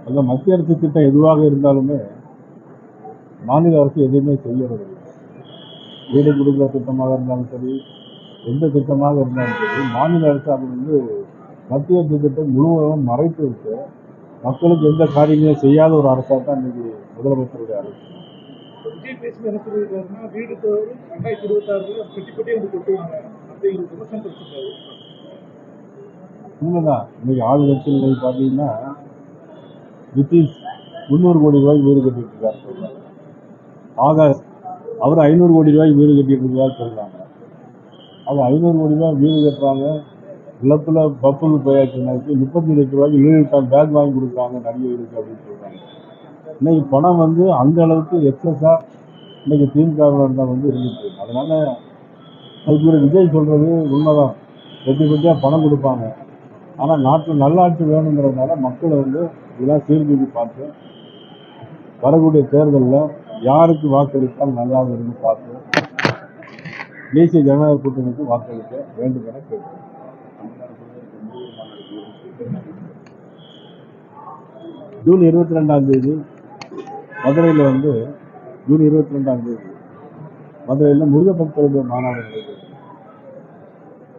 அந்த மத்திய அரசு திட்டம் எதுவாக இருந்தாலுமே மாநில அரசு எதுவுமே செய்யறது. வீடு கொடுக்கிற திட்டமாக இருந்தாலும் சரி, எந்த திட்டமாக இருந்தாலும் சரி, மாநில அரசு அது மத்திய திட்டத்தை முழுவதும் மறைத்து விட்டு மக்களுக்கு எந்த காரியங்களும் செய்யாத ஒரு அரசாக தான் இன்னைக்கு முதலமைச்சருடைய அரசு. விஜய் பேசி என்ன சொல்லியிருக்காருன்னா, வீடு 2026 பெட்டி பெட்டியே கொட்டுவாங்க அப்படிங்கிற விமர்சனம் வச்சிருக்காரு. உண்மைதான். இன்னைக்கு ஆளுங்கட்சியில் பார்த்தீங்கன்னா நிதிஷ் 300 கோடி ரூபாய்க்கு வீடு கட்டிட்டு இருக்காரு சொல்றாங்க. ஆகாஷ் அவர் 500 கோடி ரூபாய்க்கு வீடு கட்டிட்டு இருக்காரு சொல்றாங்க. அது 500 கோடி ரூபாய் வீடு கட்டுறாங்க, நிலத்துல பப்புக்கு போயாச்சுனாச்சு 30 லட்சம் ரூபாய்க்கு லூயிவிட்டான் பேக் வாங்கி கொடுக்குறாங்க நடிகர்களுக்கு அப்படின்னு சொல்றாங்க. இன்னைக்கு பணம் அந்த அளவுக்கு எக்ஸஸா இன்னைக்கு திமுகவினர் தான் இருந்துச்சு. அதனால அதுக்கு விஜய் சொல்றது உண்மைதான். வெற்றி பெற்றியா பணம் கொடுப்பாங்க, ஆனால் நாட்டில் நல்லாட்சி வேணுங்கிறதுனால மக்களை இதெல்லாம் சீர்தூக்கி பார்த்து வரக்கூடிய தேர்தலில் யாருக்கு வாக்களித்தால் நல்லா இருக்குன்னு பார்த்து தேசிய ஜனநாயக கூட்டணிக்கு வாக்களிக்க வேண்டும் என கேட்கிறேன். ஜூன் 22 மதுரையில் ஜூன் 22 மதுரையில் முருகப்பக்தருடைய மாநாடு நடைபெறும்.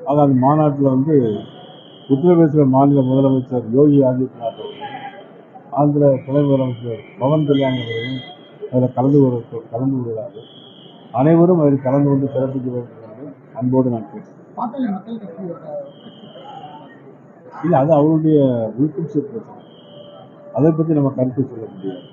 ஆக அந்த மாநாட்டில் உத்தரப்பிரதேச மாநில முதலமைச்சர் யோகி ஆதித்யநாத் அவர்கள், ஆந்திர துணை முதலமைச்சர் பவன் கல்யாண் அவர்களும் அதில் கலந்து கொள்கிறார்கள். அனைவரும் அதில் கலந்து கொண்டு சிறப்பிக்க வேண்டும் என்று அன்போடு நான் பேசுகிறேன். இல்லை, அது அவருடைய உள்கட்சி பிரச்சனை, அதை பற்றி நம்ம கருத்து சொல்ல முடியாது.